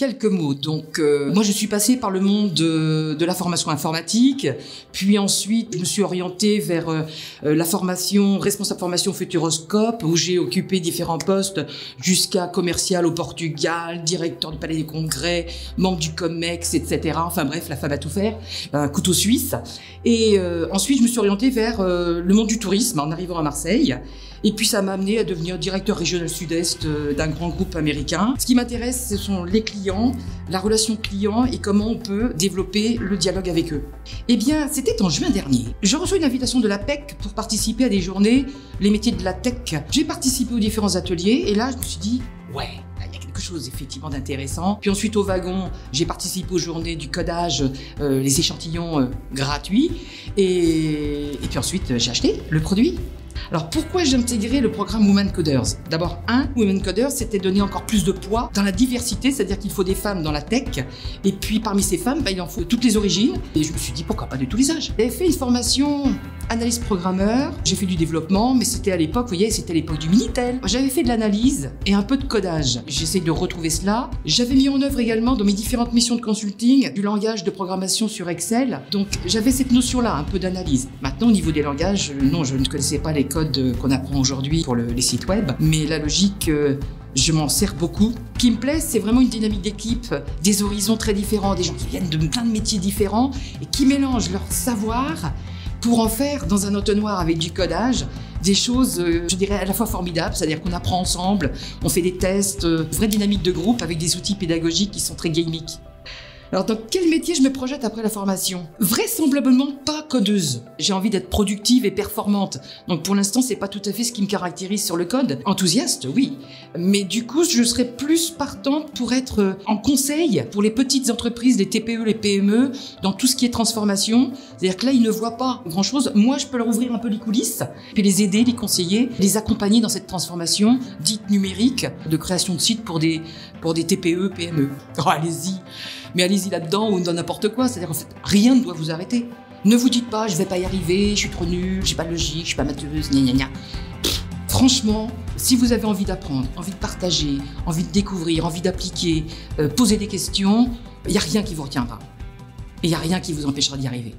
quelques mots. Donc, moi, je suis passée par le monde de la formation informatique, puis ensuite, je me suis orientée vers la formation, responsable formation Futuroscope, où j'ai occupé différents postes jusqu'à commercial au Portugal, directeur du Palais des Congrès, membre du COMEX, etc. Enfin bref, la femme à tout faire, un couteau suisse. Et ensuite, je me suis orientée vers le monde du tourisme en arrivant à Marseille. Et puis ça m'a amené à devenir directeur régional sud-est d'un grand groupe américain. Ce qui m'intéresse, ce sont les clients, la relation client et comment on peut développer le dialogue avec eux. Eh bien, c'était en juin dernier. Je reçois une invitation de l'APEC pour participer à des journées, les métiers de la tech. J'ai participé aux différents ateliers et là, je me suis dit, ouais, il y a quelque chose effectivement d'intéressant. Puis ensuite au wagon, j'ai participé aux journées du codage, les échantillons gratuits. Et puis ensuite, j'ai acheté le produit. Alors pourquoi j'ai intégré le programme Women Coders? D'abord, Women Coders, c'était donner encore plus de poids dans la diversité, c'est-à-dire qu'il faut des femmes dans la tech, et puis parmi ces femmes, il en faut toutes les origines, et je me suis dit pourquoi pas de tous les âges. J'avais fait une formation analyse programmeur, j'ai fait du développement, mais c'était à l'époque, vous voyez, c'était l'époque du Minitel. J'avais fait de l'analyse et un peu de codage. J'essaie de retrouver cela. J'avais mis en œuvre également dans mes différentes missions de consulting du langage de programmation sur Excel, donc j'avais cette notion-là, un peu d'analyse. Maintenant, au niveau des langages, non, je ne connaissais pas les codes qu'on apprend aujourd'hui pour les sites web, mais la logique, je m'en sers beaucoup. Ce qui me plaît, c'est vraiment une dynamique d'équipe, des horizons très différents, des gens qui viennent de plein de métiers différents et qui mélangent leur savoir pour en faire, dans un entonnoir avec du codage, des choses, je dirais, à la fois formidables, c'est-à-dire qu'on apprend ensemble, on fait des tests, vraie dynamique de groupe avec des outils pédagogiques qui sont très gamiques. Alors, dans quel métier je me projette après la formation? Vraisemblablement pas codeuse. J'ai envie d'être productive et performante. Donc, pour l'instant, c'est pas tout à fait ce qui me caractérise sur le code. Enthousiaste, oui. Mais du coup, je serais plus partante pour être en conseil pour les petites entreprises, les TPE, les PME, dans tout ce qui est transformation. C'est-à-dire que là, ils ne voient pas grand-chose. Moi, je peux leur ouvrir un peu les coulisses, puis les aider, les conseiller, les accompagner dans cette transformation dite numérique de création de sites pour des TPE, PME. Oh, allez-y. Mais allez-y là-dedans ou dans n'importe quoi, c'est-à-dire en fait, rien ne doit vous arrêter. Ne vous dites pas, je vais pas y arriver, je suis trop nulle, j'ai pas de logique, je suis pas matheuse, gna gna gna. Franchement, si vous avez envie d'apprendre, envie de partager, envie de découvrir, envie d'appliquer, poser des questions, il n'y a rien qui vous retiendra. Et il n'y a rien qui vous empêchera d'y arriver.